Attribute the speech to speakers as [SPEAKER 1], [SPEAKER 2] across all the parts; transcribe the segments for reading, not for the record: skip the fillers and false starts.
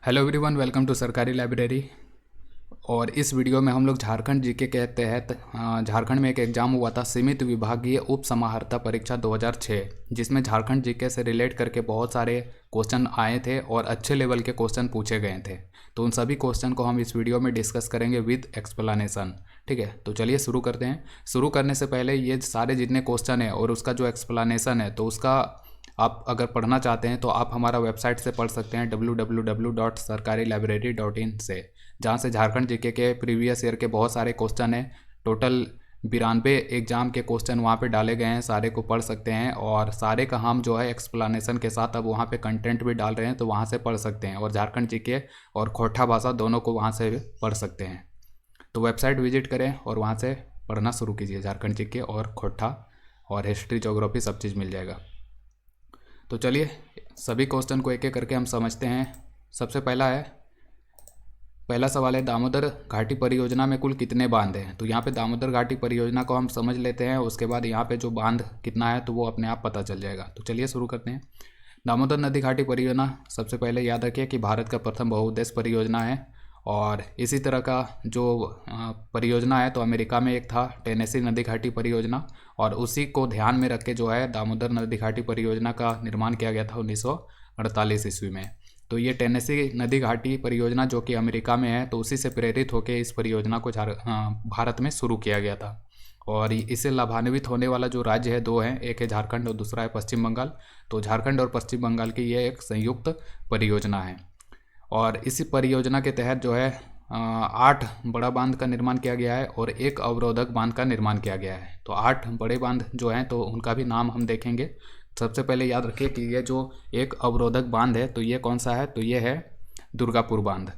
[SPEAKER 1] Hello everyone, welcome to सरकारी library. और इस वीडियो में हम लोग झारखंड जीके के तहत झारखंड में एक एग्ज़ाम हुआ था, सीमित विभागीय उप समाहर्ता परीक्षा 2006, जिसमें झारखंड जीके से रिलेट करके बहुत सारे क्वेश्चन आए थे और अच्छे लेवल के क्वेश्चन पूछे गए थे। तो उन सभी क्वेश्चन को हम इस वीडियो में डिस्कस करेंगे विद एक्सप्लेनेशन। ठीक है, तो चलिए शुरू करते हैं। शुरू करने से पहले ये सारे जितने क्वेश्चन है और उसका जो एक्सप्लेनेशन है, तो उसका आप अगर पढ़ना चाहते हैं तो आप हमारा वेबसाइट से पढ़ सकते हैं www.sarkarilibrary.in से, जहाँ से झारखंड जीके के प्रीवियस ईयर के बहुत सारे क्वेश्चन हैं। टोटल 92 एग्जाम के क्वेश्चन वहाँ पे डाले गए हैं, सारे को पढ़ सकते हैं। और सारे का हम जो है एक्सप्लेनेशन के साथ अब वहाँ पे कंटेंट भी डाल रहे हैं, तो वहाँ से पढ़ सकते हैं। और झारखंड जीके और खोटा भाषा दोनों को वहाँ से पढ़ सकते हैं। तो वेबसाइट विजिट करें और वहाँ से पढ़ना शुरू कीजिए। झारखंड जीके और खोटा और हिस्ट्री, ज्योग्राफी सब चीज़ मिल जाएगा। तो चलिए सभी क्वेश्चन को एक एक करके हम समझते हैं। सबसे पहला सवाल है, दामोदर घाटी परियोजना में कुल कितने बांध हैं। तो यहाँ पे दामोदर घाटी परियोजना को हम समझ लेते हैं, उसके बाद यहाँ पे जो बांध कितना है तो वो अपने आप पता चल जाएगा। तो चलिए शुरू करते हैं। दामोदर नदी घाटी परियोजना, सबसे पहले याद रखिए कि भारत का प्रथम बहुउद्देश्य परियोजना है। और इसी तरह का जो परियोजना है तो अमेरिका में एक था, टेनेसी नदी घाटी परियोजना, और उसी को ध्यान में रख के जो है दामोदर नदी घाटी परियोजना का निर्माण किया गया था 1948 ईस्वी में। तो ये टेनेसी नदी घाटी परियोजना जो कि अमेरिका में है, तो उसी से प्रेरित होकर इस परियोजना को भारत में शुरू किया गया था। और इससे लाभान्वित होने वाला जो राज्य है दो हैं, एक है झारखंड और दूसरा है पश्चिम बंगाल। तो झारखंड और पश्चिम बंगाल की ये एक संयुक्त परियोजना है। और इसी परियोजना के तहत जो है 8 बड़ा बांध का निर्माण किया गया है और एक अवरोधक बांध का निर्माण किया गया है। तो 8 बड़े बांध जो हैं तो उनका भी नाम हम देखेंगे। सबसे पहले याद रखिए कि ये जो एक अवरोधक बांध है तो ये कौन सा है, तो ये है दुर्गापुर बांध।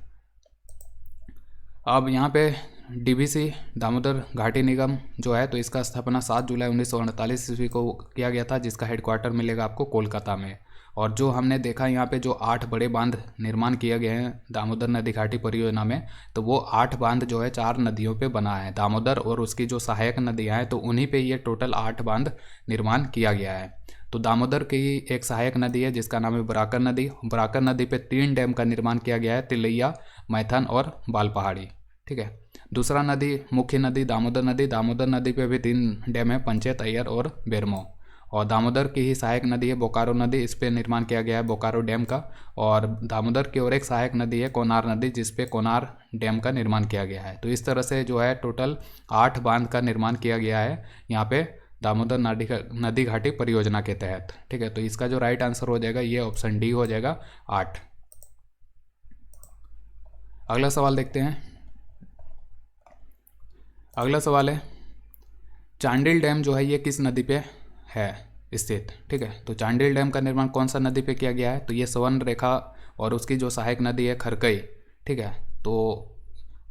[SPEAKER 1] अब यहाँ पे डीवीसी दामोदर घाटी निगम जो है तो इसका स्थापना 7 जुलाई 1948 ईस्वी को किया गया था, जिसका हेडक्वार्टर मिलेगा आपको कोलकाता में। और जो हमने देखा यहाँ पे जो 8 बड़े बांध निर्माण किए गए हैं दामोदर नदी घाटी परियोजना में, तो वो 8 बांध जो है 4 नदियों पे बना है, दामोदर और उसकी जो सहायक नदियाँ हैं तो उन्हीं पे ये टोटल 8 बांध निर्माण किया गया है। तो दामोदर की एक सहायक नदी है जिसका नाम है बराकर नदी। बराकर नदी पे 3 डैम का निर्माण किया गया है, तिलैया, मैथन और बालपहाड़ी। ठीक है। दूसरा नदी, मुख्य नदी दामोदर नदी। दामोदर नदी पे भी 3 डैम है, पंचेत, अय्यर और बेरमो। और दामोदर की ही सहायक नदी है बोकारो नदी, इस पे निर्माण किया गया है बोकारो डैम का। और दामोदर की और एक सहायक नदी है कोनार नदी, जिस पे कोनार डैम का निर्माण किया गया है। तो इस तरह से जो है टोटल 8 बांध का निर्माण किया गया है यहाँ पे दामोदर नदी घाटी परियोजना के तहत। ठीक है, तो इसका जो राइट आंसर हो जाएगा ये ऑप्शन डी हो जाएगा, 8। अगला सवाल देखते हैं। अगला सवाल है, चांडिल डैम जो है ये किस नदी पे है स्थित। ठीक है, तो चांडिल डैम का निर्माण कौन सा नदी पे किया गया है, तो ये स्वर्ण रेखा और उसकी जो सहायक नदी है खरकई। ठीक है, तो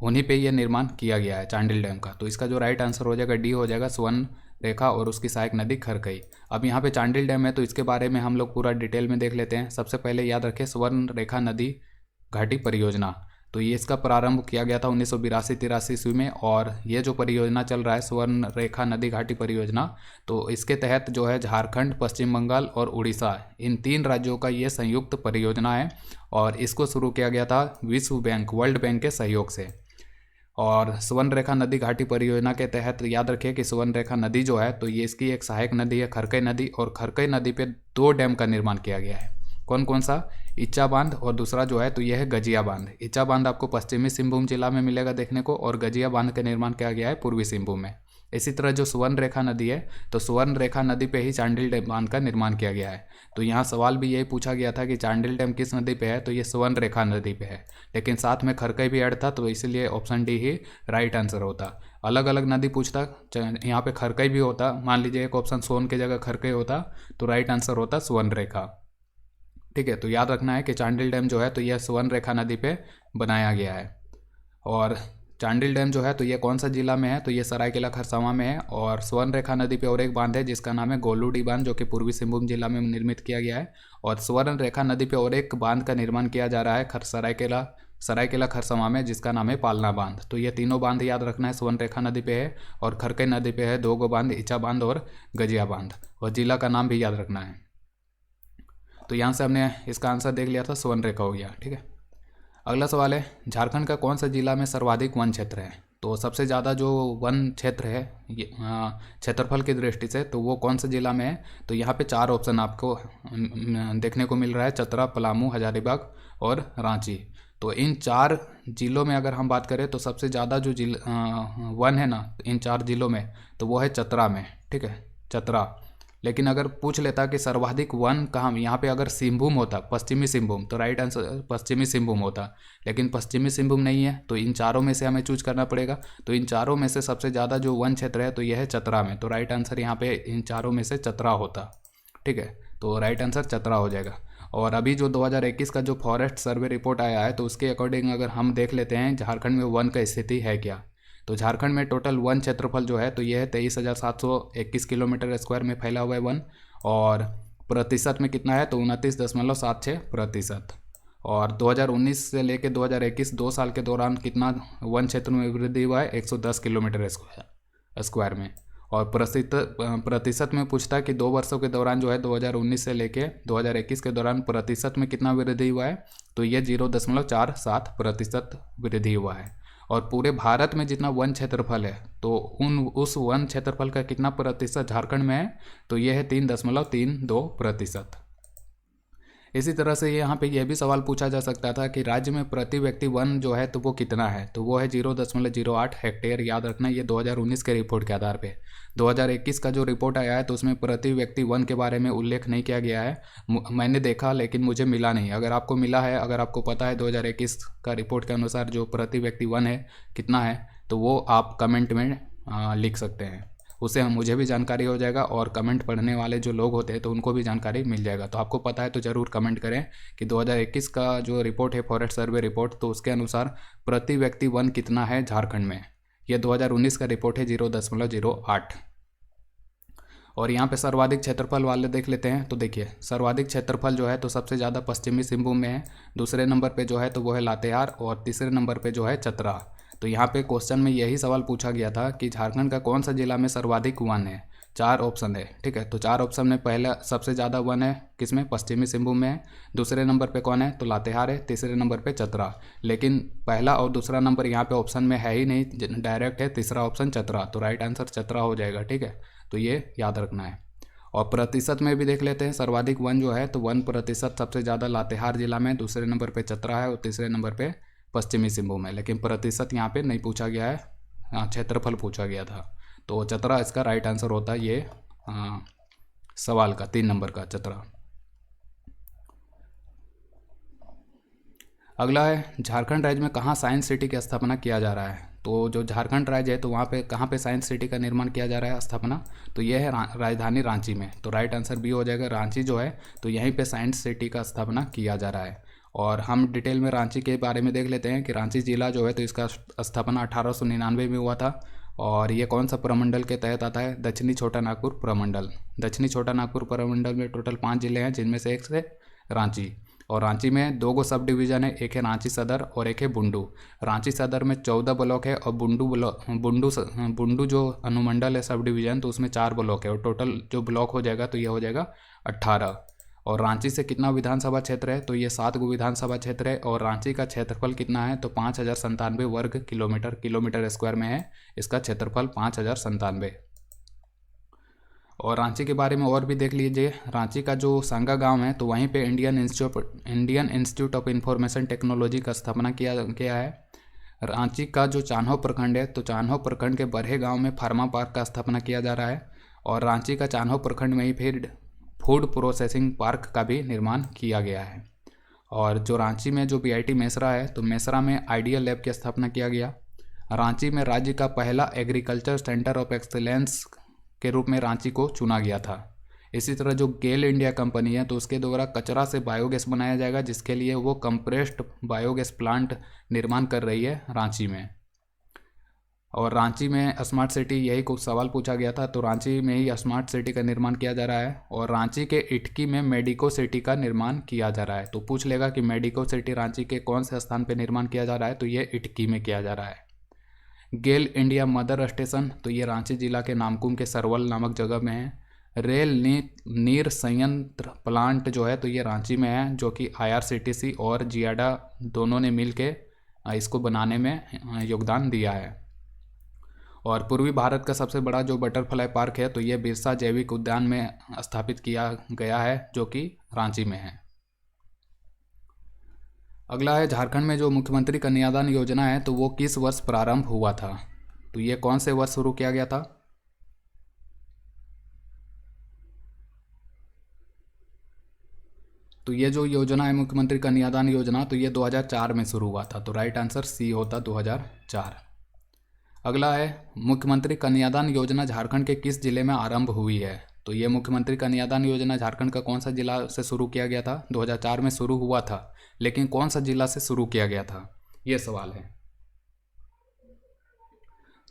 [SPEAKER 1] उन्हीं पे ये निर्माण किया गया है चांडिल डैम का। तो इसका जो राइट आंसर हो जाएगा डी हो जाएगा, स्वर्ण रेखा और उसकी सहायक नदी खरकई। अब यहाँ पे चांडिल डैम है तो इसके बारे में हम लोग पूरा डिटेल में देख लेते हैं। सबसे पहले याद रखें स्वर्ण रेखा नदी घाटी परियोजना, तो ये इसका प्रारंभ किया गया था 1982-83 ईस्वी में। और ये जो परियोजना चल रहा है स्वर्ण रेखा नदी घाटी परियोजना, तो इसके तहत जो है झारखंड, पश्चिम बंगाल और उड़ीसा, इन 3 राज्यों का ये संयुक्त परियोजना है। और इसको शुरू किया गया था विश्व बैंक, वर्ल्ड बैंक के सहयोग से। और स्वर्ण रेखा नदी घाटी परियोजना के तहत याद रखिए कि स्वर्ण रेखा नदी जो है तो ये इसकी एक सहायक नदी है खरकई नदी, और खरकई नदी पे 2 डैम का निर्माण किया गया है। कौन कौन सा, इच्चा बांध और दूसरा जो है तो यह है गजिया बांध। इच्चा बांध आपको पश्चिमी सिंहभूम जिला में मिलेगा देखने को, और गजिया बांध का निर्माण किया गया है पूर्वी सिंहभूम में। इसी तरह जो स्वर्ण रेखा नदी है तो स्वर्ण रेखा नदी पे ही चांडिल डैम बांध का निर्माण किया गया है। तो यहाँ सवाल भी यही पूछा गया था कि चांडिल डैम किस नदी पे है, तो ये स्वर्ण रेखा नदी पे है, लेकिन साथ में खरकई भी ऐड था, तो इसलिए ऑप्शन डी ही राइट आंसर होता। अलग अलग नदी पूछता, यहाँ पे खरकई भी होता, मान लीजिए एक ऑप्शन सोन की जगह खरकई होता, तो राइट आंसर होता स्वर्ण रेखा। ठीक है, तो याद रखना है कि चांडिल डैम जो है तो यह स्वर्ण रेखा नदी पे बनाया गया है। और चांडिल डैम जो है तो ये कौन सा जिला में है, तो ये सरायकेला खरसावां में है। और स्वर्ण रेखा नदी पे और एक बांध है जिसका नाम है गोलूडी बांध, जो कि पूर्वी सिंहभूम जिला में निर्मित किया गया है। और स्वर्ण रेखा नदी पे और एक बांध का निर्माण किया जा रहा है सरायकेला खरसावां में, जिसका नाम है पालना बांध। तो ये तीनों बांध याद रखना है, स्वर्ण रेखा नदी पे है और खरकई नदी पे है 2 बांध, इच्चा बांध और गजिया बांध। और जिला का नाम भी याद रखना है। तो यहाँ से हमने इसका आंसर देख लिया था, स्वर्ण रेखा हो गया। ठीक है, अगला सवाल है, झारखंड का कौन सा जिला में सर्वाधिक वन क्षेत्र है? तो सबसे ज़्यादा जो वन क्षेत्र है ये क्षेत्रफल की दृष्टि से, तो वो कौन सा जिला में है? तो यहाँ पे 4 ऑप्शन आपको देखने को मिल रहा है, चतरा, पलामू, हजारीबाग और रांची। तो इन 4 जिलों में अगर हम बात करें तो सबसे ज़्यादा जो वन है ना इन 4 जिलों में, तो वो है चतरा में, ठीक है, चतरा। लेकिन अगर पूछ लेता कि सर्वाधिक वन कहाँ, यहाँ पे अगर सिंहभूम होता, पश्चिमी सिंहभूम, तो राइट आंसर पश्चिमी सिंहभूम होता। लेकिन पश्चिमी सिंहभूम नहीं है, तो इन चारों में से हमें चूज करना पड़ेगा। तो इन चारों में से सबसे ज़्यादा जो वन क्षेत्र है तो यह है चतरा में, तो राइट आंसर यहाँ पे इन चारों में से चतरा होता, ठीक है। तो राइट आंसर चतरा हो जाएगा। और अभी जो 2021 का जो फॉरेस्ट सर्वे रिपोर्ट आया है, तो उसके अकॉर्डिंग अगर हम देख लेते हैं झारखंड में वन का स्थिति है क्या, तो झारखंड में टोटल वन क्षेत्रफल जो है तो ये है 23,721 किलोमीटर स्क्वायर में फैला हुआ है वन। और प्रतिशत में कितना है, तो 29.76%। और 2019 से लेकर 2021 2 साल के दौरान कितना वन क्षेत्र में वृद्धि हुआ है, 110 किलोमीटर स्क्वायर में। और प्रतिशत में पूछता है कि 2 वर्षों के दौरान जो है 2019 से लेके 2021 के दौरान प्रतिशत में कितना वृद्धि हुआ है, तो ये 0.47% वृद्धि हुआ है। और पूरे भारत में जितना वन क्षेत्रफल है तो उस वन क्षेत्रफल का कितना प्रतिशत झारखंड में है, तो ये है 3.32%। इसी तरह से यहाँ पे यह भी सवाल पूछा जा सकता था कि राज्य में प्रति व्यक्ति वन जो है तो वो कितना है, तो वो है 0.08 हेक्टेयर। याद रखना ये 2019 के रिपोर्ट के आधार पे। 2021 का जो रिपोर्ट आया है तो उसमें प्रति व्यक्ति वन के बारे में उल्लेख नहीं किया गया है। मैंने देखा लेकिन मुझे मिला नहीं। अगर आपको मिला है, अगर आपको पता है 2021 का रिपोर्ट के अनुसार जो प्रति व्यक्ति वन है कितना है, तो वो आप कमेंट में लिख सकते हैं। उससे मुझे भी जानकारी हो जाएगा और कमेंट पढ़ने वाले जो लोग होते हैं तो उनको भी जानकारी मिल जाएगा। तो आपको पता है तो ज़रूर कमेंट करें कि 2021 का जो रिपोर्ट है फॉरेस्ट सर्वे रिपोर्ट, तो उसके अनुसार प्रति व्यक्ति वन कितना है झारखंड में। यह 2019 का रिपोर्ट है 0.08। और यहाँ पे सर्वाधिक क्षेत्रफल वाले देख लेते हैं। तो देखिए सर्वाधिक क्षेत्रफल जो है तो सबसे ज़्यादा पश्चिमी सिंहभूम में है, दूसरे नंबर पे जो है तो वो है लातेहार, और तीसरे नंबर पे जो है चतरा। तो यहाँ पे क्वेश्चन में यही सवाल पूछा गया था कि झारखंड का कौन सा जिला में सर्वाधिक वन है। 4 ऑप्शन है, ठीक है। तो 4 ऑप्शन में पहला सबसे ज़्यादा वन है किसमें, पश्चिमी सिंहभूम में है। दूसरे नंबर पे कौन है, तो लातेहार है। तीसरे नंबर पे चतरा। लेकिन पहला और दूसरा नंबर यहाँ पे ऑप्शन में है ही नहीं, डायरेक्ट है तीसरा ऑप्शन चतरा। तो राइट आंसर चतरा हो जाएगा, ठीक है। तो ये याद रखना है। और प्रतिशत में भी देख लेते हैं, सर्वाधिक वन जो है तो 1% सबसे ज़्यादा लातेहार जिला में, दूसरे नंबर पे चतरा है और तीसरे नंबर पे पश्चिमी सिंहभूम है। लेकिन प्रतिशत यहाँ पे नहीं पूछा गया है, क्षेत्रफल पूछा गया था। तो चतरा इसका राइट आंसर होता है ये सवाल का 3 नंबर का चतरा। अगला है झारखंड राज्य में कहाँ साइंस सिटी की स्थापना किया जा रहा है। तो जो झारखंड राज्य है तो वहाँ पे कहाँ पे साइंस सिटी का निर्माण किया जा रहा है स्थापना, तो ये है राजधानी रांची में। तो राइट आंसर बी हो जाएगा, रांची जो है तो यहीं पे साइंस सिटी का स्थापना किया जा रहा है। और हम डिटेल में रांची के बारे में देख लेते हैं कि रांची जिला जो है तो इसका स्थापना 1899 में हुआ था। और ये कौन सा प्रमंडल के तहत आता है, दक्षिणी छोटा नागपुर प्रमंडल। दक्षिणी छोटा नागपुर प्रमंडल में टोटल 5 जिले हैं, जिनमें से एक से रांची। और रांची में 2 सब डिवीज़न है, एक है रांची सदर और एक है बुंडू। रांची सदर में 14 ब्लॉक है और बुंडू जो अनुमंडल है सब डिवीज़न, तो उसमें 4 ब्लॉक है और टोटल जो ब्लॉक हो जाएगा तो ये हो जाएगा 18। और रांची से कितना विधानसभा क्षेत्र है, तो ये 7 विधानसभा क्षेत्र है। और रांची का क्षेत्रफल कितना है, तो 5097 वर्ग किलोमीटर स्क्वायर में है इसका क्षेत्रफल 5097। और रांची के बारे में और भी देख लीजिए, रांची का जो सांगा गांव है तो वहीं पे Indian institute of information technology का स्थापना किया गया है। रांची का जो चान्हो प्रखंड है तो चान्हो प्रखंड के बरहे गांव में फार्मा पार्क का स्थापना किया जा रहा है। और रांची का चान्हो प्रखंड में ही फिर फूड प्रोसेसिंग पार्क का भी निर्माण किया गया है। और जो रांची में जो बीआईटी मेसरा है तो मेसरा में आइडियल लैब की स्थापना किया गया। रांची में राज्य का पहला एग्रीकल्चर सेंटर ऑफ एक्सीलेंस के रूप में रांची को चुना गया था। इसी तरह जो गेल इंडिया कंपनी है तो उसके द्वारा कचरा से बायोगैस बनाया जाएगा, जिसके लिए वो कंप्रेस्ड बायोगैस प्लांट निर्माण कर रही है रांची में। और रांची में स्मार्ट सिटी, यही कुछ सवाल पूछा गया था, तो रांची में ही स्मार्ट सिटी का निर्माण किया जा रहा है। और रांची के इटकी में मेडिको सिटी का निर्माण किया जा रहा है। तो पूछ लेगा कि मेडिको सिटी रांची के कौन से स्थान पर निर्माण किया जा रहा है, तो ये इटकी में किया जा रहा है। गेल इंडिया मदर स्टेशन, तो ये रांची जिला के नामकुम के सरवल नामक जगह में है। रेल नीर संयंत्र प्लांट जो है तो ये रांची में है, जो कि IRCTC और जियाडा दोनों ने मिल के इसको बनाने में योगदान दिया है। और पूर्वी भारत का सबसे बड़ा जो बटरफ्लाई पार्क है तो ये बिरसा जैविक उद्यान में स्थापित किया गया है, जो कि रांची में है। अगला है झारखंड में जो मुख्यमंत्री कन्यादान योजना है तो वो किस वर्ष प्रारंभ हुआ था? तो ये कौन से वर्ष शुरू किया गया था? तो ये जो योजना है मुख्यमंत्री कन्यादान योजना, तो ये 2004 में शुरू हुआ था। तो राइट आंसर सी होता 2004। अगला है मुख्यमंत्री कन्यादान योजना झारखंड के किस जिले में आरंभ हुई है? तो ये मुख्यमंत्री कन्यादान योजना झारखंड का कौन सा जिला से शुरू किया गया था? 2004 में शुरू हुआ था, लेकिन कौन सा जिला से शुरू किया गया था, ये सवाल है।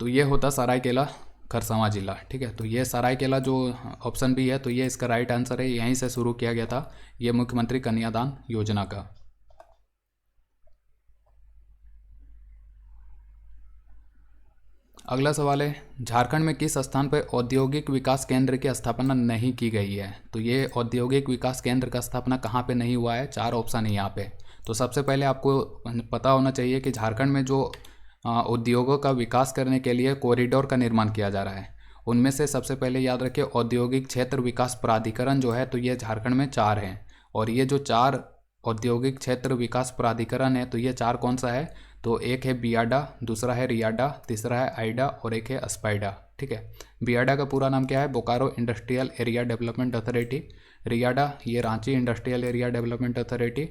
[SPEAKER 1] तो ये होता सरायकेला खरसावां जिला। ठीक है, तो ये सरायकेला जो ऑप्शन बी है तो ये इसका राइट आंसर है, यहीं से शुरू किया गया था ये मुख्यमंत्री कन्यादान योजना का। अगला सवाल है झारखंड में किस स्थान पर औद्योगिक विकास केंद्र की स्थापना नहीं की गई है? तो ये औद्योगिक विकास केंद्र का स्थापना कहाँ पे नहीं हुआ है? 4 ऑप्शन है यहाँ पे। तो सबसे पहले आपको पता होना चाहिए कि झारखंड में जो उद्योगों का विकास करने के लिए कॉरिडोर का निर्माण किया जा रहा है, उनमें से सबसे पहले याद रखिए औद्योगिक क्षेत्र विकास प्राधिकरण जो है तो ये झारखंड में 4 हैं। और ये जो 4 औद्योगिक क्षेत्र विकास प्राधिकरण है तो ये 4 कौन सा है? तो एक है बियाडा, दूसरा है रियाडा, तीसरा है आइडा और एक है अस्पाइडा। ठीक है, बियाडा का पूरा नाम क्या है? Bokaro industrial area development authority. RIADA ये Ranchi industrial area development authority.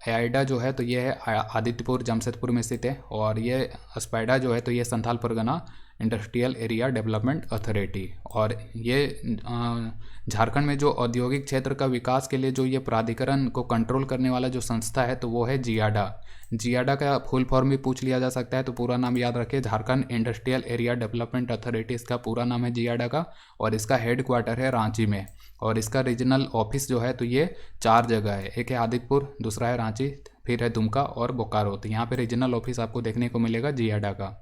[SPEAKER 1] IADA जो है तो ये है आदित्यपुर जमशेदपुर में स्थित है। और ये अस्पाइडा जो है तो ये Santhal Pargana industrial area development authority. और ये झारखंड में जो औद्योगिक क्षेत्र का विकास के लिए जो ये प्राधिकरण को कंट्रोल करने वाला जो संस्था है तो वो है जियाडा। जियाडा का फुल फॉर्म भी पूछ लिया जा सकता है, तो पूरा नाम याद रखें Jharkhand industrial area development authority, इसका पूरा नाम है जियाडा का। और इसका हेड क्वार्टर है रांची में। और इसका रीजनल ऑफिस जो है तो ये 4 जगह है, एक है आदित्यपुर, दूसरा है रांची, फिर है दुमका और बोकारो। तो यहाँ पे रीजनल ऑफिस आपको देखने को मिलेगा जियाडा का।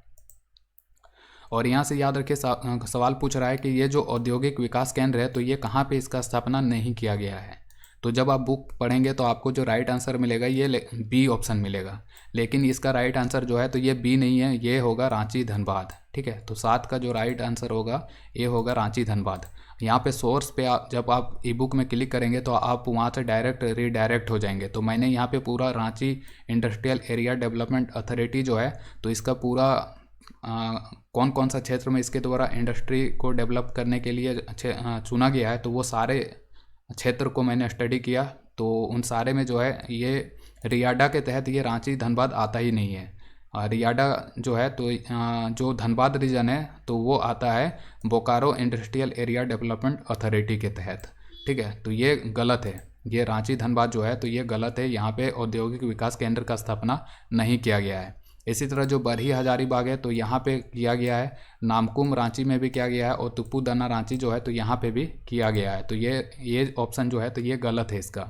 [SPEAKER 1] और यहाँ से याद रखिए सवाल पूछ रहा है कि ये जो औद्योगिक विकास केंद्र है तो ये कहाँ पे इसका स्थापना नहीं किया गया है? तो जब आप बुक पढ़ेंगे तो आपको जो राइट आंसर मिलेगा ये बी ऑप्शन मिलेगा, लेकिन इसका राइट आंसर जो है तो ये बी नहीं है, ये होगा रांची धनबाद। ठीक है, तो 7 का जो राइट आंसर होगा ये होगा रांची धनबाद। यहाँ पे सोर्स पे जब आप ई बुक में क्लिक करेंगे तो आप वहाँ से डायरेक्ट रीडायरेक्ट हो जाएंगे। तो मैंने यहाँ पे पूरा Ranchi industrial area development authority जो है तो इसका पूरा कौन कौन सा क्षेत्र में इसके द्वारा इंडस्ट्री को डेवलप करने के लिए चुना गया है तो वो सारे क्षेत्र को मैंने स्टडी किया। तो उन सारे में जो है ये रियाडा के तहत ये रांची धनबाद आता ही नहीं है। रियाडा जो है तो जो धनबाद रीजन है तो वो आता है Bokaro industrial area development authority के तहत। ठीक है, तो ये गलत है, ये रांची धनबाद जो है तो ये गलत है, यहाँ पे औद्योगिक विकास केंद्र का स्थापना नहीं किया गया है। इसी तरह जो बरही हजारीबाग है तो यहाँ पे किया गया है, नामकुम रांची में भी किया गया है और तुपुदाना रांची जो है तो यहाँ पे भी किया गया है। तो ये ऑप्शन जो है तो ये गलत है इसका।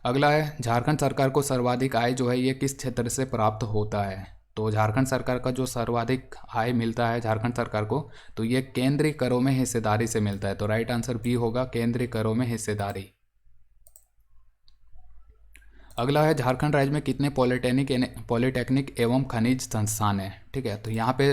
[SPEAKER 1] अगला है झारखंड सरकार को सर्वाधिक आय जो है ये किस क्षेत्र से प्राप्त होता है? तो झारखंड सरकार का जो सर्वाधिक आय मिलता है झारखंड सरकार को तो ये केंद्रीय करों में हिस्सेदारी से मिलता है। तो राइट आंसर बी होगा, केंद्रीय करों में हिस्सेदारी। अगला है झारखंड राज्य में कितने पॉलिटेक्निक एवं खनिज संस्थान है? ठीक है, तो यहाँ पे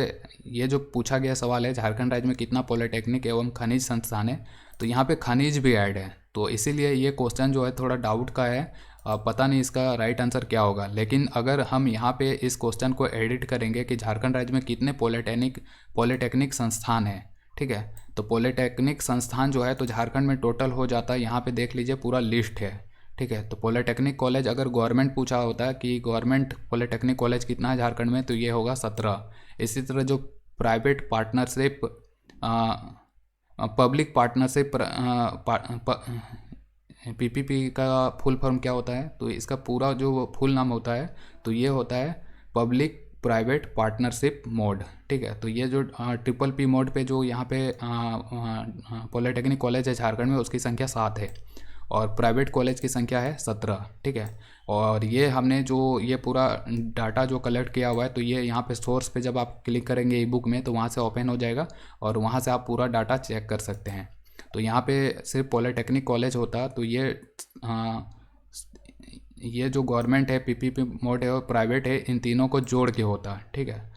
[SPEAKER 1] ये जो पूछा गया सवाल है झारखंड राज्य में कितना पॉलिटेक्निक एवं खनिज संस्थान है, तो यहाँ पे खनिज भी ऐड है। तो इसीलिए ये क्वेश्चन जो है थोड़ा डाउट का है, पता नहीं इसका राइट आंसर क्या होगा। लेकिन अगर हम यहाँ पे इस क्वेश्चन को एडिट करेंगे कि झारखंड राज्य में कितने पॉलिटेक्निक संस्थान है, ठीक है, तो पॉलिटेक्निक संस्थान जो है तो झारखंड में टोटल हो जाता है, यहाँ पे देख लीजिए पूरा लिस्ट है। ठीक है, तो पॉलिटेक्निक कॉलेज अगर गवर्नमेंट पूछा होता है कि गवर्नमेंट पॉलिटेक्निक कॉलेज कितना है झारखंड में तो ये होगा 17। इसी तरह जो private partnership public partnership PPP का फुल फॉर्म क्या होता है? तो इसका पूरा जो फुल नाम होता है तो ये होता है पब्लिक प्राइवेट पार्टनरशिप मोड। ठीक है, तो ये जो PPP मोड पे जो यहाँ पे पॉलिटेक्निक कॉलेज है झारखंड में उसकी संख्या 7 है। और प्राइवेट कॉलेज की संख्या है 17, ठीक है। और ये हमने जो ये पूरा डाटा जो कलेक्ट किया हुआ है, तो ये यहाँ पे सोर्स पे जब आप क्लिक करेंगे ई बुक में तो वहाँ से ओपन हो जाएगा और वहाँ से आप पूरा डाटा चेक कर सकते हैं। तो यहाँ पे सिर्फ पॉलिटेक्निक कॉलेज होता, तो ये जो गवर्नमेंट है, पीपीपी मोड है और प्राइवेट है, इन तीनों को जोड़ के होता, ठीक है।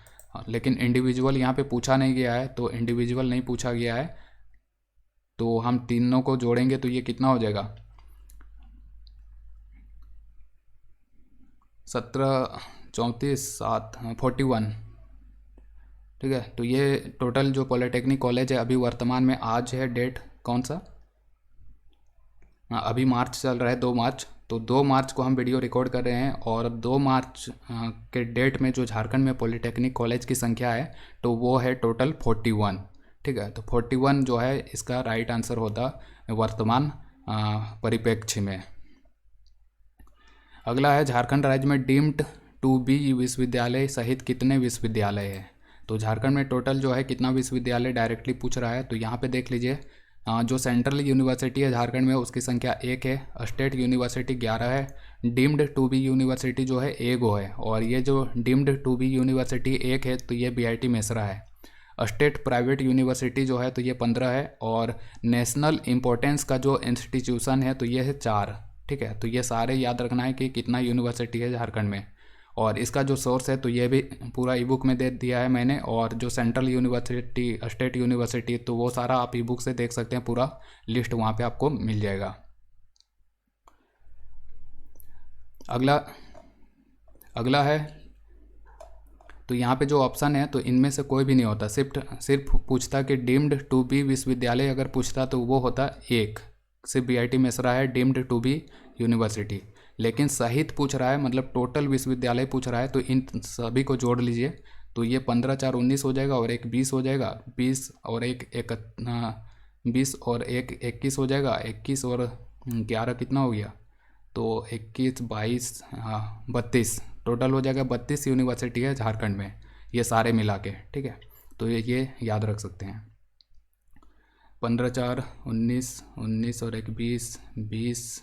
[SPEAKER 1] लेकिन इंडिविजुअल यहाँ पे पूछा नहीं गया है, तो इंडिविजुअल नहीं पूछा गया है, तो हम तीनों को जोड़ेंगे तो ये कितना हो जाएगा, 17 34 7 41, ठीक है। तो ये टोटल जो पॉलिटेक्निक कॉलेज है अभी वर्तमान में, आज है डेट कौन सा, अभी मार्च चल रहा है, 2 मार्च। तो 2 मार्च को हम वीडियो रिकॉर्ड कर रहे हैं और 2 मार्च के डेट में जो झारखंड में पॉलिटेक्निक कॉलेज की संख्या है तो वो है टोटल 41, ठीक है। तो 41 जो है इसका राइट आंसर होता वर्तमान परिप्रेक्ष्य में। अगला है, झारखंड राज्य में डीम्ड टू बी विश्वविद्यालय सहित कितने विश्वविद्यालय है। तो झारखंड में टोटल जो है कितना विश्वविद्यालय डायरेक्टली पूछ रहा है, तो यहाँ पे देख लीजिए, जो सेंट्रल यूनिवर्सिटी है झारखंड में उसकी संख्या 1 है, स्टेट यूनिवर्सिटी 11 है, डीम्ड टू बी यूनिवर्सिटी जो है 1 है। और ये जो डीम्ड टू बी यूनिवर्सिटी 1 है तो ये बीआईटी मेसरा है। स्टेट प्राइवेट यूनिवर्सिटी जो है तो ये 15 है, और नेशनल इम्पोर्टेंस का जो इंस्टीट्यूशन है तो ये है 4, ठीक है। तो ये सारे याद रखना है कि कितना यूनिवर्सिटी है झारखंड में। और इसका जो सोर्स है तो ये भी पूरा ई बुक में दे दिया है मैंने, और जो सेंट्रल यूनिवर्सिटी, स्टेट यूनिवर्सिटी, तो वो सारा आप ई बुक से देख सकते हैं, पूरा लिस्ट वहाँ पे आपको मिल जाएगा। अगला है, तो यहाँ पे जो ऑप्शन है तो इनमें से कोई भी नहीं होता, सिर्फ पूछता कि डीम्ड टू बी विश्वविद्यालय अगर पूछता तो वो होता 1, सिर्फ बीआईटी मेसरा है डीम्ड टू बी यूनिवर्सिटी। लेकिन सहित पूछ रहा है, मतलब टोटल विश्वविद्यालय पूछ रहा है, तो इन सभी को जोड़ लीजिए तो ये 15 4 19 हो जाएगा, और एक 20 हो जाएगा, 20 और एक 21 हो जाएगा, 21 और 11 कितना हो गया, तो 21 22 32 टोटल हो जाएगा। 32 यूनिवर्सिटी है झारखंड में, ये सारे मिला के, ठीक है। तो ये याद रख सकते हैं, 15 4 19 19 और एक 20 20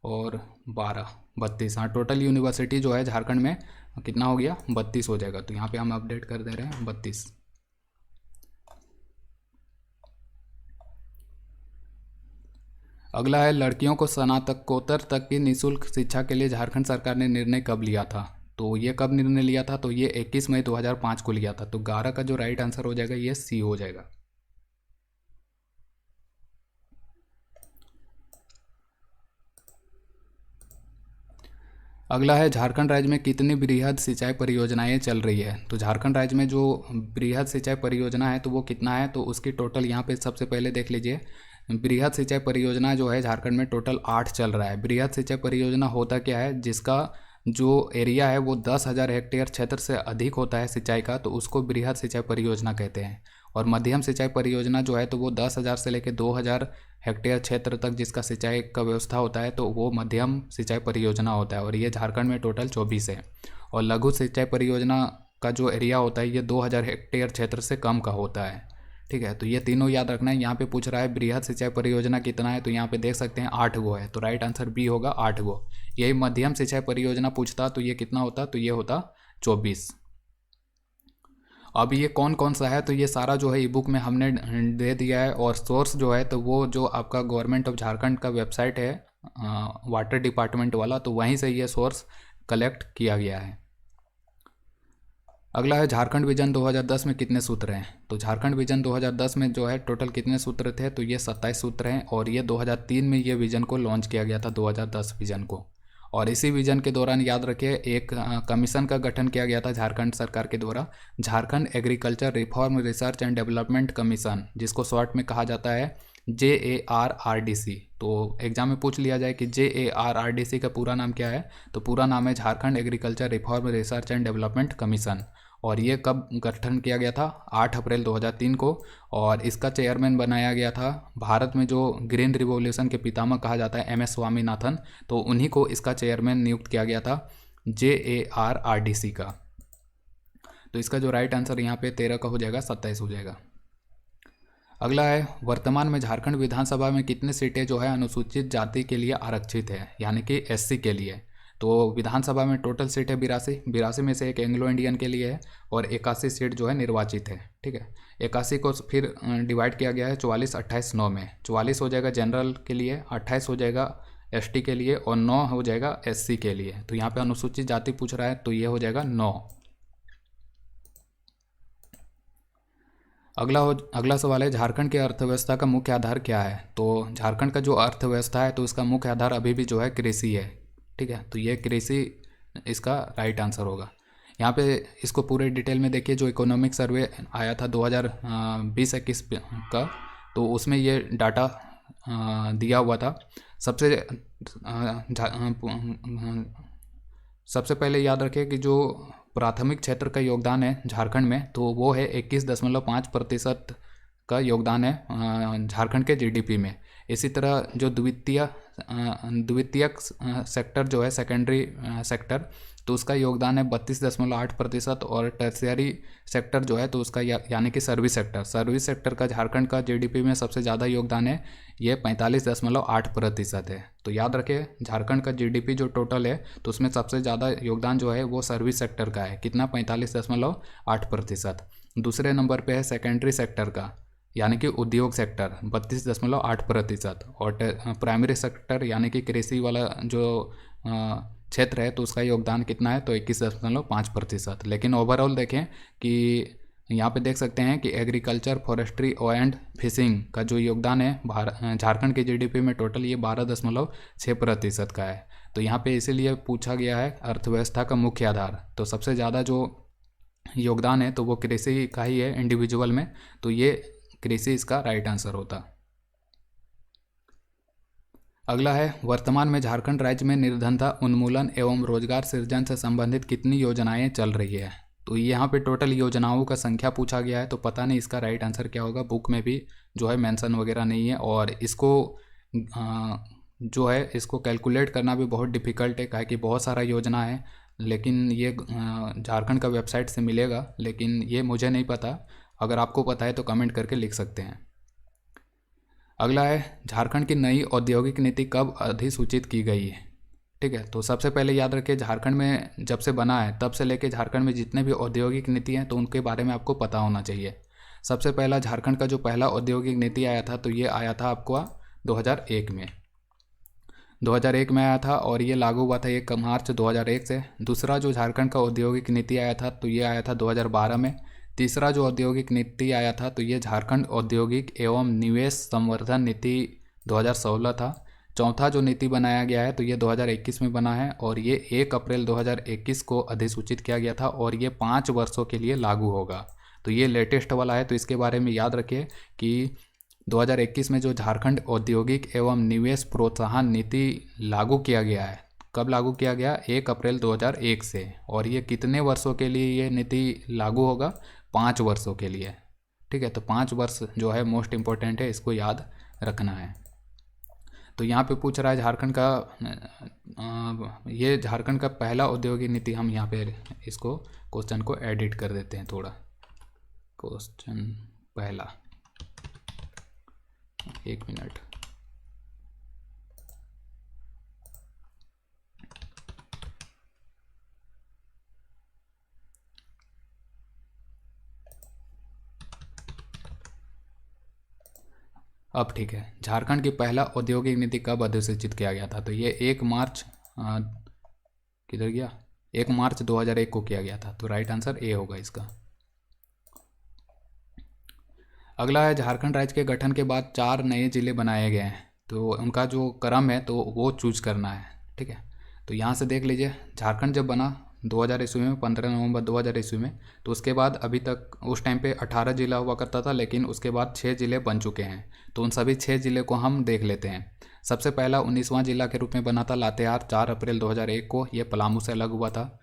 [SPEAKER 1] और 12 32, हाँ टोटल यूनिवर्सिटी जो है झारखंड में कितना हो गया, 32 हो जाएगा। तो यहाँ पे हम अपडेट कर दे रहे हैं 32। अगला है, लड़कियों को स्नातकोत्तर तक की निःशुल्क शिक्षा के लिए झारखंड सरकार ने निर्णय कब लिया था। तो ये कब निर्णय लिया था, तो ये 21 मई 2005 को लिया था। तो 11 का जो राइट आंसर हो जाएगा ये सी हो जाएगा। अगला है, झारखंड राज्य में कितनी बृहद सिंचाई परियोजनाएं चल रही है। तो झारखंड राज्य में जो बृहद सिंचाई परियोजना है तो वो कितना है, तो उसकी टोटल यहाँ पे सबसे पहले देख लीजिए, बृहद सिंचाई परियोजना जो है झारखंड में टोटल 8 चल रहा है। बृहद सिंचाई परियोजना होता क्या है, जिसका जो एरिया है वो 10,000 हेक्टेयर क्षेत्र से अधिक होता है सिंचाई का, तो उसको बृहद सिंचाई परियोजना कहते हैं। और मध्यम सिंचाई परियोजना जो है तो वो 10,000 से लेकर 2,000 हेक्टेयर क्षेत्र तक जिसका सिंचाई का व्यवस्था होता है तो वो मध्यम सिंचाई परियोजना होता है, और ये झारखंड में टोटल 24 है। और लघु सिंचाई परियोजना का जो एरिया होता है ये 2,000 हेक्टेयर क्षेत्र से कम का होता है, ठीक है। तो ये तीनों याद रखना है। यहाँ पे पूछ रहा है बृहद सिंचाई परियोजना कितना है, तो यहाँ पे देख सकते हैं 8 गो है, तो राइट आंसर बी होगा 8 गो। यही मध्यम सिंचाई परियोजना पूछता तो ये कितना होता, तो ये होता 24। अब ये कौन कौन सा है, तो ये सारा जो है ई बुक में हमने दे दिया है, और सोर्स जो है तो वो जो आपका गवर्नमेंट ऑफ झारखंड का वेबसाइट है वाटर डिपार्टमेंट वाला, तो वहीं से ये सोर्स कलेक्ट किया गया है। अगला है, झारखंड विजन 2010 में कितने सूत्र हैं। तो झारखंड विजन 2010 में जो है टोटल कितने सूत्र थे, तो ये 27 सूत्र हैं, और ये 2003 में ये विजन को लॉन्च किया गया था, 2010 विजन को। और इसी विजन के दौरान याद रखिए एक कमीशन का गठन किया गया था झारखंड सरकार के द्वारा, Jharkhand agriculture reform research and development commission, जिसको शॉर्ट में कहा जाता है JARRDC। तो एग्जाम में पूछ लिया जाए कि JARRDC का पूरा नाम क्या है, तो पूरा नाम है Jharkhand agriculture reform research and development commission. और ये कब गठन किया गया था, 8 अप्रैल 2003 को। और इसका चेयरमैन बनाया गया था भारत में जो ग्रीन रिवॉल्यूशन के पितामह कहा जाता है MS स्वामीनाथन, तो उन्हीं को इसका चेयरमैन नियुक्त किया गया था JARRDC का। तो इसका जो राइट आंसर यहाँ पे 13 का हो जाएगा, 27 हो जाएगा। अगला है वर्तमान में झारखंड विधानसभा में कितनी सीटें जो है अनुसूचित जाति के लिए आरक्षित है, यानी कि एससी के लिए। तो विधानसभा में टोटल सीट है 82 में से एक एंग्लो इंडियन के लिए है और 81 सीट जो है निर्वाचित है। ठीक है, 81 को फिर डिवाइड किया गया है 44, 28, 9 में। 44 हो जाएगा जनरल के लिए, 28 हो जाएगा एसटी के लिए और 9 हो जाएगा एससी के लिए। तो यहाँ पे अनुसूचित जाति पूछ रहा है तो ये हो जाएगा 9। अगला सवाल है झारखंड की अर्थव्यवस्था का मुख्य आधार क्या है। तो झारखंड का जो अर्थव्यवस्था है तो इसका मुख्य आधार अभी भी जो है कृषि है। ठीक है, तो ये कृषि इसका राइट आंसर होगा। यहाँ पे इसको पूरे डिटेल में देखिए, जो इकोनॉमिक सर्वे आया था 2020-21 का, तो उसमें ये डाटा दिया हुआ था। सबसे पहले याद रखें कि जो प्राथमिक क्षेत्र का योगदान है झारखंड में तो वो है 21.5% का योगदान है झारखंड के जीडीपी में। इसी तरह जो द्वितीयक सेक्टर जो है सेकेंडरी सेक्टर, तो उसका योगदान है 32.8% और टर्शियरी सेक्टर जो है तो उसका यानी कि सर्विस सेक्टर का झारखंड का जीडीपी में सबसे ज़्यादा योगदान है, ये 45.8% है। तो याद रखें झारखंड का जीडीपी जो टोटल है तो उसमें सबसे ज़्यादा योगदान जो है वो सर्विस सेक्टर का है, कितना 45.8%। दूसरे नंबर पे है सेकेंडरी सेक्टर का यानी कि उद्योग सेक्टर 32.8% और प्राइमरी सेक्टर यानी कि कृषि वाला जो क्षेत्र है तो उसका योगदान कितना है तो 21.5%। लेकिन ओवरऑल देखें कि यहाँ पे देख सकते हैं कि एग्रीकल्चर, फॉरेस्ट्री एंड फिशिंग का जो योगदान है झारखंड के जीडीपी में टोटल ये 12.6% का है। तो यहाँ पे इसीलिए पूछा गया है अर्थव्यवस्था का मुख्य आधार, तो सबसे ज़्यादा जो योगदान है तो वो कृषि का ही है इंडिविजुअल में, तो ये कृषि इसका राइट आंसर होता। अगला है वर्तमान में झारखंड राज्य में निर्धनता उन्मूलन एवं रोजगार सृजन से संबंधित कितनी योजनाएं चल रही है। तो यहाँ पे टोटल योजनाओं का संख्या पूछा गया है, तो पता नहीं इसका राइट आंसर क्या होगा। बुक में भी जो है मेंशन वगैरह नहीं है और इसको जो है इसको कैलकुलेट करना भी बहुत डिफ़िकल्ट है, काहे कि बहुत सारा योजना है। लेकिन ये झारखंड का वेबसाइट से मिलेगा, लेकिन ये मुझे नहीं पता। अगर आपको पता है तो कमेंट करके लिख सकते हैं। अगला है झारखंड की नई औद्योगिक नीति कब अधिसूचित की गई है। ठीक है, तो सबसे पहले याद रखिए झारखंड में जब से बना है तब से लेके झारखंड में जितने भी औद्योगिक नीति हैं तो उनके बारे में आपको पता होना चाहिए। सबसे पहला झारखंड का जो पहला औद्योगिक नीति आया था तो ये आया था आपको 2001 में 2001 में आया था और ये लागू हुआ था 1 मार्च 2001 से। दूसरा जो झारखंड का औद्योगिक नीति आया था तो ये आया था 2012 में। तीसरा जो औद्योगिक नीति आया था तो ये झारखंड औद्योगिक एवं निवेश संवर्धन नीति 2016 था। चौथा जो नीति बनाया गया है तो ये 2021 में बना है और ये 1 अप्रैल 2021 को अधिसूचित किया गया था और ये 5 वर्षों के लिए लागू होगा। तो ये लेटेस्ट वाला है, तो इसके बारे में याद रखिए कि 2021 में जो झारखंड औद्योगिक एवं निवेश प्रोत्साहन नीति लागू किया गया है, कब लागू किया गया 1 अप्रैल 2001 से, और ये कितने वर्षों के लिए ये नीति लागू होगा 5 वर्षों के लिए। ठीक है, तो 5 वर्ष जो है मोस्ट इम्पोर्टेंट है, इसको याद रखना है। तो यहाँ पे पूछ रहा है झारखंड का ये झारखंड का पहला औद्योगिक नीति, हम यहाँ पे इसको क्वेश्चन को एडिट कर देते हैं थोड़ा। क्वेश्चन पहला, 1 मिनट। अब ठीक है, झारखंड की पहला औद्योगिक नीति कब अधिसूचित किया गया था, तो ये 1 मार्च किधर गया 1 मार्च 2001 को किया गया था। तो राइट आंसर ए होगा इसका। अगला है झारखंड राज्य के गठन के बाद 4 नए जिले बनाए गए हैं, तो उनका जो क्रम है तो वो चूज करना है। ठीक है, तो यहाँ से देख लीजिए झारखंड जब बना 2000 ईस्वी में 15 नवंबर 2000 ईस्वी में, तो उसके बाद अभी तक उस टाइम पे 18 जिला हुआ करता था, लेकिन उसके बाद 6 जिले बन चुके हैं। तो उन सभी 6 जिले को हम देख लेते हैं। सबसे पहला 19वां जिला के रूप में बना था लातेहार 4 अप्रैल 2001 को, ये पलामू से अलग हुआ था।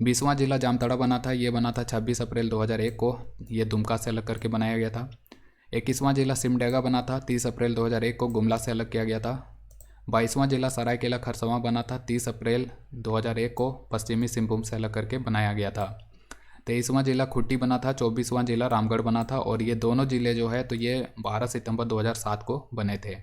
[SPEAKER 1] 20वां जिला जामताड़ा बना था, ये बना था 26 अप्रैल 2001 को, ये दुमका से अलग करके बनाया गया था। 21वां जिला सिमडेगा बना था 30 अप्रैल 2001 को, गुमला से अलग किया गया था। 22वां जिला सरायकेला खरसवां बना था 30 अप्रैल 2001 को, पश्चिमी सिंहभूम से अलग करके बनाया गया था। 23वां जिला खुट्टी बना था, 24वां जिला रामगढ़ बना था, और ये दोनों जिले जो है तो ये 12 सितंबर 2007 को बने थे।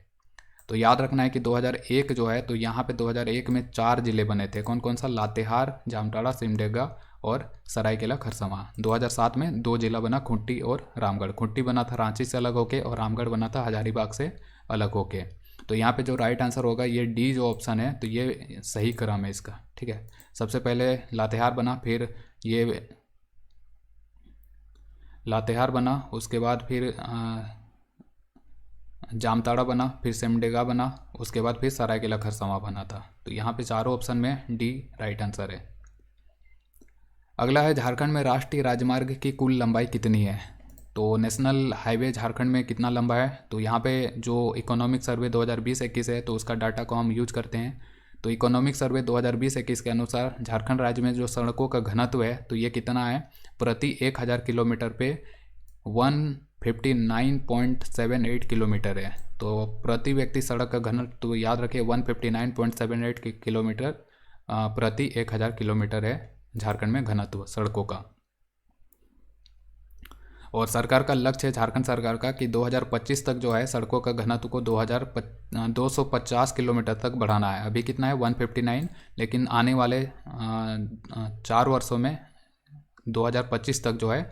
[SPEAKER 1] तो याद रखना है कि 2001 जो है तो यहाँ पे 2001 में 4 जिले बने थे। कौन कौन सा? लातेहार, जामताड़ा, सिमडेगा और सरायकेला खरसावां। 2007 में 2 जिला बना, खुट्टी और रामगढ़। खुट्टी बना था रांची से अलग होके और रामगढ़ बना था हजारीबाग से अलग होके। तो यहाँ पे जो राइट आंसर होगा ये डी जो ऑप्शन है, तो ये सही क्रम है इसका। ठीक है, सबसे पहले लातेहार बना, फिर ये लातेहार बना, उसके बाद फिर जामताड़ा बना, फिर सिमडेगा बना, उसके बाद फिर सरायकेला खरसावां बना था। तो यहाँ पे चारों ऑप्शन में डी राइट आंसर है। अगला है झारखंड में राष्ट्रीय राजमार्ग की कुल लंबाई कितनी है? तो नेशनल हाईवे झारखंड में कितना लंबा है? तो यहाँ पे जो इकोनॉमिक सर्वे 2020-21 है तो उसका डाटा को हम यूज करते हैं। तो इकोनॉमिक सर्वे 2020-21 के अनुसार झारखंड राज्य में जो सड़कों का घनत्व है तो ये कितना है? प्रति 1000 किलोमीटर पे 159.78 किलोमीटर है। तो प्रति व्यक्ति सड़क का घनत्व तो याद रखिए 159.78 किलोमीटर प्रति 1000 किलोमीटर है झारखंड में घनत्व सड़कों का। और सरकार का लक्ष्य है झारखंड सरकार का कि 2025 तक जो है सड़कों का घनत्व को 250 किलोमीटर तक बढ़ाना है। अभी कितना है? 159, लेकिन आने वाले 4 वर्षों में 2025 तक जो है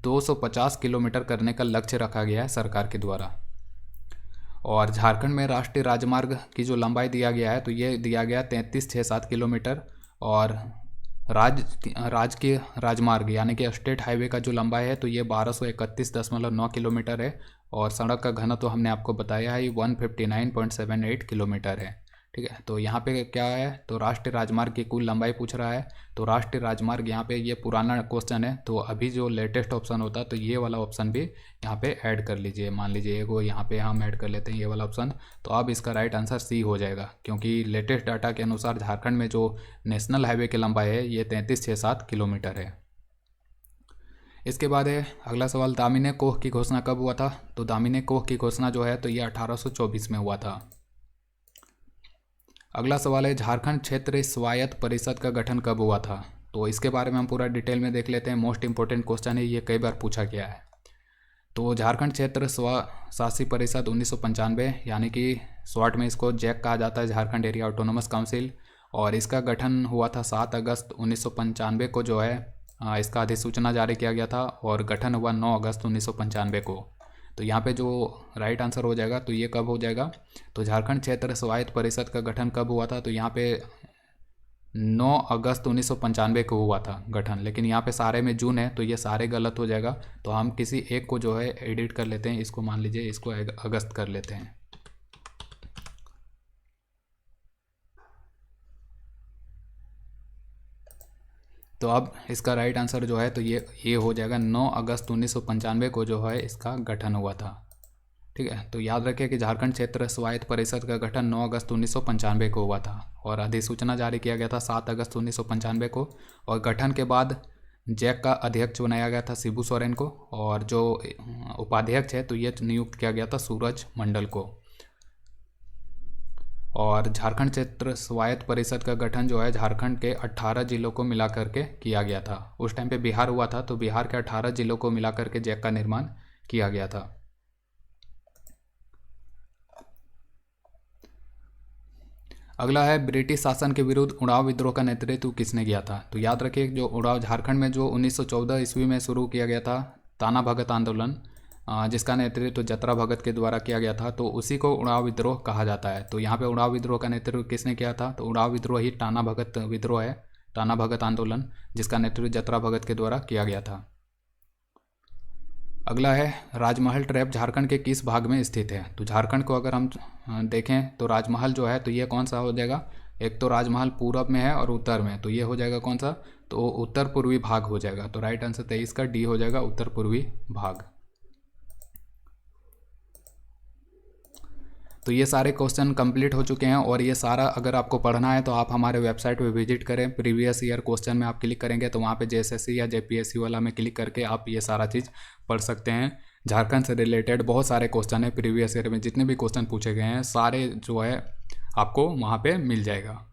[SPEAKER 1] 250 किलोमीटर करने का लक्ष्य रखा गया है सरकार के द्वारा। और झारखंड में राष्ट्रीय राजमार्ग की जो लंबाई दिया गया है तो ये दिया गया 3367 किलोमीटर। और राजकीय राजमार्ग यानी कि स्टेट हाईवे का जो लंबाई है तो ये 1231.9 किलोमीटर है। और सड़क का घनत्व तो हमने आपको बताया है 159.78 किलोमीटर है। ठीक है, तो यहाँ पे क्या है? तो राष्ट्रीय राजमार्ग की कुल लंबाई पूछ रहा है। तो राष्ट्रीय राजमार्ग यहाँ पे ये पुराना क्वेश्चन है, तो अभी जो लेटेस्ट ऑप्शन होता तो ये वाला ऑप्शन भी यहाँ पे ऐड कर लीजिए। मान लीजिए एगो यहाँ पे हम ऐड कर लेते हैं ये वाला ऑप्शन, तो अब इसका राइट आंसर सी हो जाएगा, क्योंकि लेटेस्ट डाटा के अनुसार झारखंड में जो नेशनल हाईवे की लंबाई है ये 3367 किलोमीटर है। इसके बाद है अगला सवाल, दामिनी कोह की घोषणा कब हुआ था? तो दामिनी कोह की घोषणा जो है तो ये 1824 में हुआ था। अगला सवाल है, झारखंड क्षेत्र स्वायत्त परिषद का गठन कब हुआ था? तो इसके बारे में हम पूरा डिटेल में देख लेते हैं। मोस्ट इंपॉर्टेंट क्वेश्चन है, ये कई बार पूछा गया है। तो झारखंड क्षेत्र स्वशासी परिषद 1995, यानी कि शॉर्ट में इसको जैक कहा जाता है, झारखंड एरिया ऑटोनोमस काउंसिल। और इसका गठन हुआ था 7 अगस्त 1995 को जो है इसका अधिसूचना जारी किया गया था, और गठन हुआ 9 अगस्त 1995 को। तो यहाँ पे जो राइट आंसर हो जाएगा तो ये कब हो जाएगा? तो झारखंड क्षेत्र स्वायत्त परिषद का गठन कब हुआ था? तो यहाँ पे 9 अगस्त 1995 को हुआ था गठन, लेकिन यहाँ पे सारे में जून है तो ये सारे गलत हो जाएगा। तो हम किसी एक को जो है एडिट कर लेते हैं, इसको मान लीजिए इसको अगस्त कर लेते हैं। तो अब इसका राइट आंसर जो है तो ये हो जाएगा 9 अगस्त 1995 को जो है इसका गठन हुआ था। ठीक है, तो याद रखिए कि झारखंड क्षेत्र स्वायत्त परिषद का गठन 9 अगस्त 1995 को हुआ था, और अधिसूचना जारी किया गया था 7 अगस्त 1995 को। और गठन के बाद जैक का अध्यक्ष बनाया गया था शिबू सोरेन को, और जो उपाध्यक्ष है तो ये नियुक्त किया गया था सूरज मंडल को। और झारखंड क्षेत्र स्वायत्त परिषद का गठन जो है झारखंड के 18 जिलों को मिला करके किया गया था। उस टाइम पे बिहार हुआ था, तो बिहार के 18 जिलों को मिला करके जैक का निर्माण किया गया था। अगला है, ब्रिटिश शासन के विरुद्ध उड़ाव विद्रोह का नेतृत्व किसने किया था? तो याद रखिए जो उड़ाव झारखंड में जो 1914 ईस्वी में शुरू किया गया था ताना भगत आंदोलन, जिसका नेतृत्व जतरा भगत के द्वारा किया गया था, तो उसी को उड़ाव विद्रोह कहा जाता है। तो यहाँ पे उड़ाव विद्रोह का नेतृत्व किसने किया था? तो उड़ाव विद्रोह ही टाना भगत विद्रोह है, टाना भगत आंदोलन, जिसका नेतृत्व जतरा भगत के द्वारा किया गया था। अगला है, राजमहल ट्रैप झारखंड के किस भाग में स्थित है? तो झारखंड को अगर हम देखें तो राजमहल जो है तो ये कौन सा हो जाएगा? एक तो राजमहल पूरब में है और उत्तर में, तो ये हो जाएगा कौन सा? तो उत्तर पूर्वी भाग हो जाएगा। तो राइट आंसर 23 का डी हो जाएगा, उत्तर पूर्वी भाग। तो ये सारे क्वेश्चन कंप्लीट हो चुके हैं, और ये सारा अगर आपको पढ़ना है तो आप हमारे वेबसाइट पे विजिट करें। प्रीवियस ईयर क्वेश्चन में आप क्लिक करेंगे तो वहाँ पे जेएसएससी या जेपीएससी वाला में क्लिक करके आप ये सारा चीज़ पढ़ सकते हैं। झारखंड से रिलेटेड बहुत सारे क्वेश्चन है, प्रीवियस ईयर में जितने भी क्वेश्चन पूछे गए हैं सारे जो है आपको वहाँ पर मिल जाएगा।